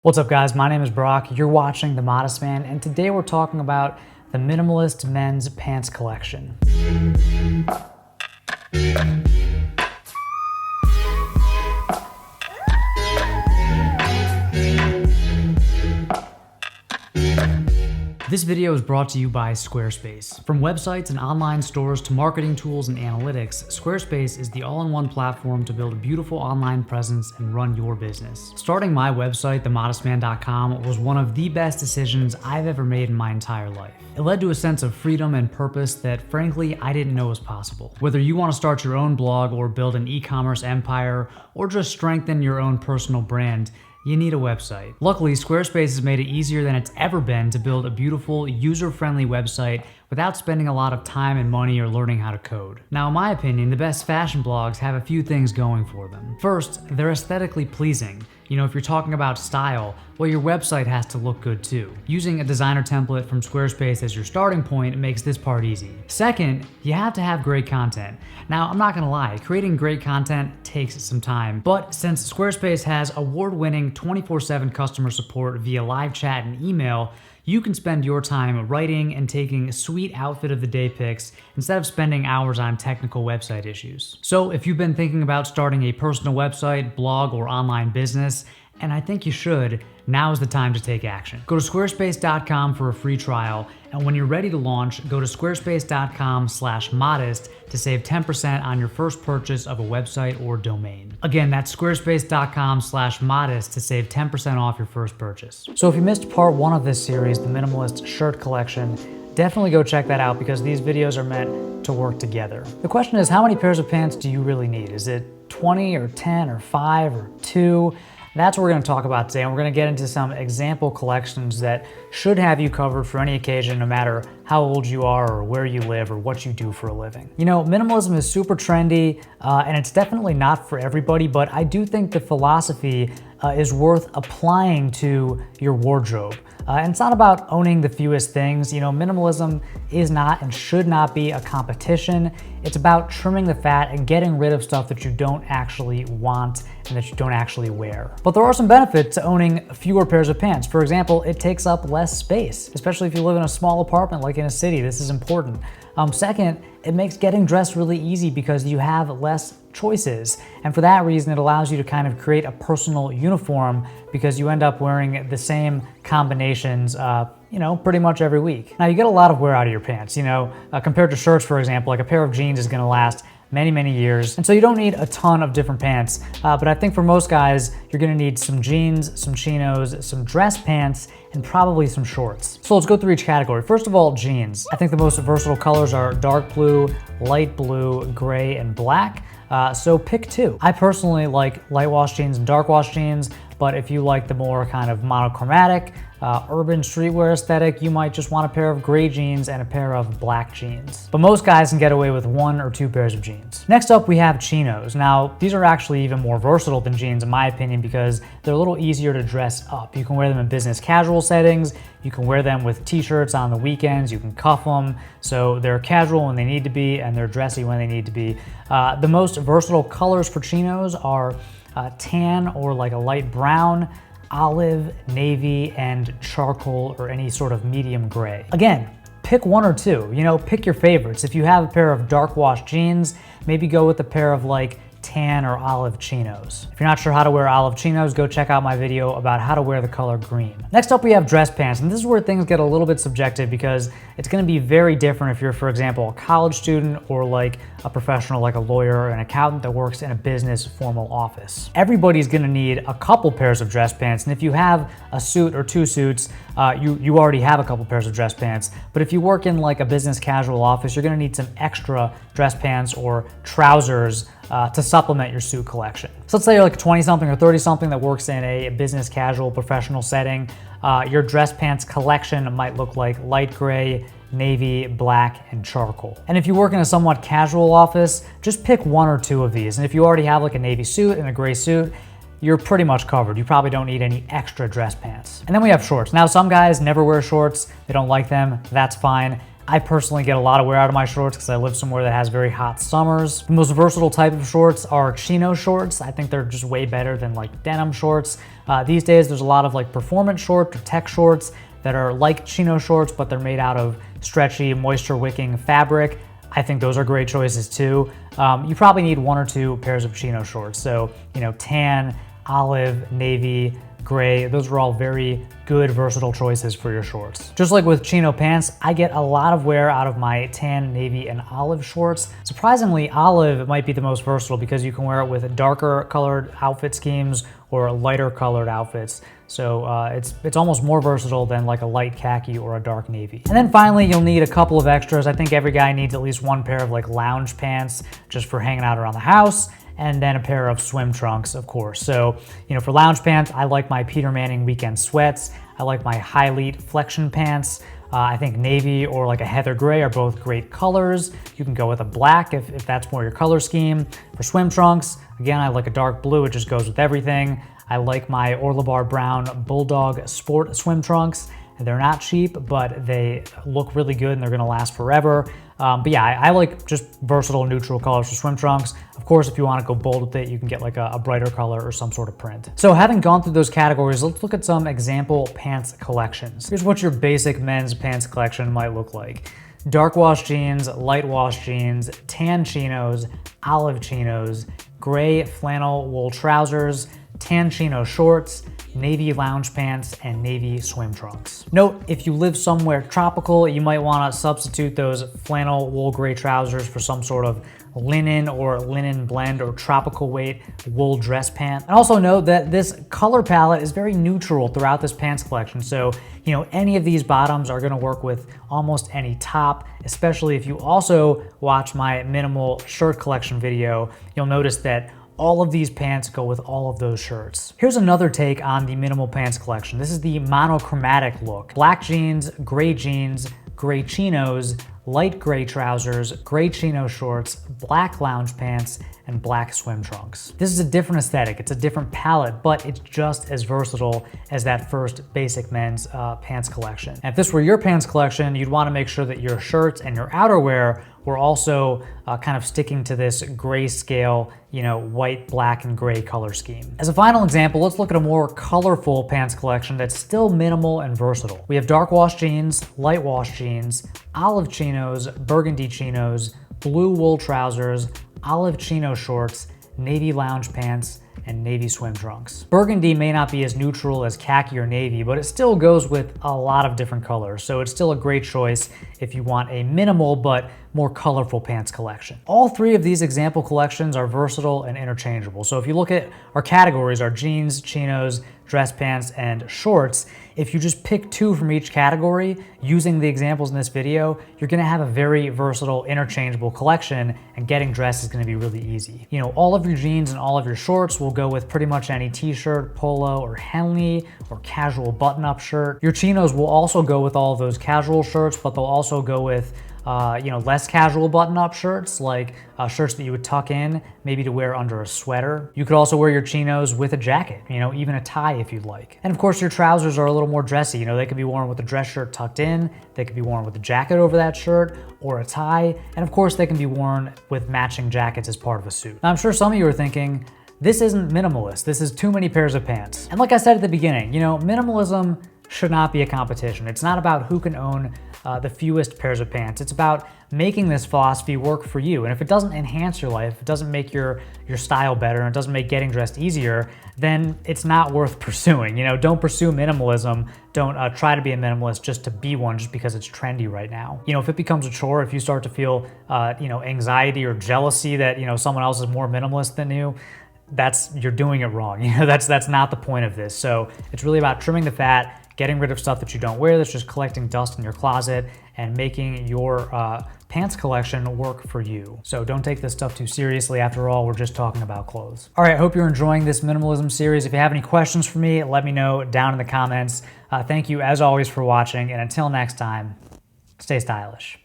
What's up guys, my name is Brock, you're watching The Modest Man, and today we're talking about the Minimalist men's pants collection. This video is brought to you by Squarespace. From websites and online stores to marketing tools and analytics, Squarespace is the all-in-one platform to build a beautiful online presence and run your business. Starting my website, themodestman.com, was one of the best decisions I've ever made in my entire life. It led to a sense of freedom and purpose that, frankly, I didn't know was possible. Whether you want to start your own blog or build an e-commerce empire or just strengthen your own personal brand, you need a website. Luckily, Squarespace has made it easier than it's ever been to build a beautiful, user-friendly website without spending a lot of time and money or learning how to code. Now, in my opinion, the best fashion blogs have a few things going for them. First, they're aesthetically pleasing. You know, if you're talking about style, well, your website has to look good too. Using a designer template from Squarespace as your starting point makes this part easy. Second, you have to have great content. Now, I'm not gonna lie, creating great content takes some time, but since Squarespace has award-winning 24/7 customer support via live chat and email, you can spend your time writing and taking sweet outfit of the day pics instead of spending hours on technical website issues. So if you've been thinking about starting a personal website, blog, or online business, and I think you should, now is the time to take action. Go to squarespace.com for a free trial, and when you're ready to launch, go to squarespace.com/modest to save 10% on your first purchase of a website or domain. Again, that's squarespace.com/modest to save 10% off your first purchase. So if you missed part one of this series, the Minimalist shirt collection, definitely go check that out because these videos are meant to work together. The question is, how many pairs of pants do you really need? Is it 20 or 10 or 5 or 2? That's what we're going to talk about today, and we're going to get into some example collections that should have you covered for any occasion, no matter how old you are or where you live or what you do for a living. You know, minimalism is super trendy, and it's definitely not for everybody, but I do think the philosophy is worth applying to your wardrobe. And it's not about owning the fewest things. You know, minimalism is not and should not be a competition. It's about trimming the fat and getting rid of stuff that you don't actually want and that you don't actually wear. But there are some benefits to owning fewer pairs of pants. For example, it takes up less space, especially if you live in a small apartment like in a city. This is important. Second, it makes getting dressed really easy because you have less choices. And for that reason, it allows you to kind of create a personal uniform because you end up wearing the same combinations, pretty much every week. Now, you get a lot of wear out of your pants, compared to shirts, for example. Like a pair of jeans is gonna last many, many years. And so you don't need a ton of different pants, but I think for most guys, you're gonna need some jeans, some chinos, some dress pants, and probably some shorts. So let's go through each category. First of all, jeans. I think the most versatile colors are dark blue, light blue, gray, and black. So pick two. I personally like light wash jeans and dark wash jeans, but if you like the more kind of monochromatic, urban streetwear aesthetic, you might just want a pair of gray jeans and a pair of black jeans. But most guys can get away with 1 or 2 pairs of jeans. Next up, we have chinos. Now, these are actually even more versatile than jeans in my opinion because they're a little easier to dress up. You can wear them in business casual settings, you can wear them with t-shirts on the weekends, you can cuff them, so they're casual when they need to be and they're dressy when they need to be. The most versatile colors for chinos are tan or like a light brown, olive, navy, and charcoal or any sort of medium gray. Again, pick 1 or 2, pick your favorites. If you have a pair of dark wash jeans, maybe go with a pair of like tan or olive chinos. If you're not sure how to wear olive chinos, go check out my video about how to wear the color green. Next up, we have dress pants, and this is where things get a little bit subjective because it's gonna be very different if you're, for example, a college student or like a professional like a lawyer or an accountant that works in a business formal office. Everybody's gonna need a couple pairs of dress pants, and if you have a suit or 2 suits, you already have a couple pairs of dress pants. But if you work in like a business casual office, you're gonna need some extra dress pants or trousers to supplement your suit collection. So let's say you're like a 20-something or 30-something that works in a business casual professional setting. Your dress pants collection might look like light gray, navy, black, and charcoal. And if you work in a somewhat casual office, just pick 1 or 2 of these. And if you already have like a navy suit and a gray suit, you're pretty much covered. You probably don't need any extra dress pants. And then we have shorts. Now, some guys never wear shorts. They don't like them. That's fine. I personally get a lot of wear out of my shorts because I live somewhere that has very hot summers. The most versatile type of shorts are chino shorts. I think they're just way better than like denim shorts. These days, there's a lot of like performance shorts or tech shorts that are like chino shorts, but they're made out of stretchy, moisture wicking fabric. I think those are great choices too. You probably need 1 or 2 pairs of chino shorts. So, you know, tan, olive, navy, gray, those are all very good, versatile choices for your shorts. Just like with chino pants, I get a lot of wear out of my tan, navy, and olive shorts. Surprisingly, olive might be the most versatile because you can wear it with darker colored outfit schemes or lighter colored outfits. So it's almost more versatile than like a light khaki or a dark navy. And then finally, you'll need a couple of extras. I think every guy needs at least 1 pair of like lounge pants just for hanging out around the house, and then a pair of swim trunks, of course. So, you know, for lounge pants, I like my Peter Manning weekend sweats. I like my High-Leat flexion pants. I think navy or like a heather gray are both great colors. You can go with a black if that's more your color scheme. For swim trunks, again, I like a dark blue. It just goes with everything. I like my Orlebar Brown Bulldog Sport swim trunks. They're not cheap, but they look really good and they're gonna last forever. But yeah, I like just versatile neutral colors for swim trunks. Of course, if you wanna go bold with it, you can get like a brighter color or some sort of print. So having gone through those categories, let's look at some example pants collections. Here's what your basic men's pants collection might look like. Dark wash jeans, light wash jeans, tan chinos, olive chinos, gray flannel wool trousers, tan chino shorts, navy lounge pants, and navy swim trunks. Note, if you live somewhere tropical, you might want to substitute those flannel wool gray trousers for some sort of linen or linen blend or tropical weight wool dress pant. And also note that this color palette is very neutral throughout this pants collection. So, you know, any of these bottoms are gonna work with almost any top, especially if you also watch my minimal shirt collection video, you'll notice that all of these pants go with all of those shirts. Here's another take on the minimal pants collection. This is the monochromatic look. Black jeans, gray chinos, light gray trousers, gray chino shorts, black lounge pants, and black swim trunks. This is a different aesthetic, it's a different palette, but it's just as versatile as that first basic men's pants collection. And if this were your pants collection, you'd wanna make sure that your shirts and your outerwear were also kind of sticking to this grayscale, you know, white, black, and gray color scheme. As a final example, let's look at a more colorful pants collection that's still minimal and versatile. We have dark wash jeans, light wash jeans, olive chinos, burgundy chinos, blue wool trousers, olive chino shorts, navy lounge pants, and navy swim trunks. Burgundy may not be as neutral as khaki or navy, but it still goes with a lot of different colors, so it's still a great choice if you want a minimal but more colorful pants collection. All 3 of these example collections are versatile and interchangeable. So if you look at our categories, our jeans, chinos, dress pants, and shorts, if you just pick 2 from each category using the examples in this video, you're gonna have a very versatile, interchangeable collection, and getting dressed is gonna be really easy. You know, all of your jeans and all of your shorts will go with pretty much any t-shirt, polo, or Henley, or casual button-up shirt. Your chinos will also go with all of those casual shirts, but they'll also go with you know, less casual button-up shirts, like shirts that you would tuck in, maybe to wear under a sweater. You could also wear your chinos with a jacket, you know, even a tie if you'd like. And of course, your trousers are a little more dressy. You know, they could be worn with a dress shirt tucked in, they could be worn with a jacket over that shirt, or a tie, and of course, they can be worn with matching jackets as part of a suit. Now, I'm sure some of you are thinking, this isn't minimalist, this is too many pairs of pants. And like I said at the beginning, you know, minimalism should not be a competition. It's not about who can own the fewest pairs of pants. It's about making this philosophy work for you. And if it doesn't enhance your life, if it doesn't make your style better, and it doesn't make getting dressed easier, then it's not worth pursuing. You know, don't pursue minimalism. Don't try to be a minimalist just to be one, just because it's trendy right now. You know, if it becomes a chore, if you start to feel, you know, anxiety or jealousy that, you know, someone else is more minimalist than you, you're doing it wrong. You know, that's not the point of this. So it's really about trimming the fat, getting rid of stuff that you don't wear that's just collecting dust in your closet, and making your pants collection work for you. So don't take this stuff too seriously. After all, we're just talking about clothes. All right, I hope you're enjoying this minimalism series. If you have any questions for me, let me know down in the comments. Thank you as always for watching, and until next time, stay stylish.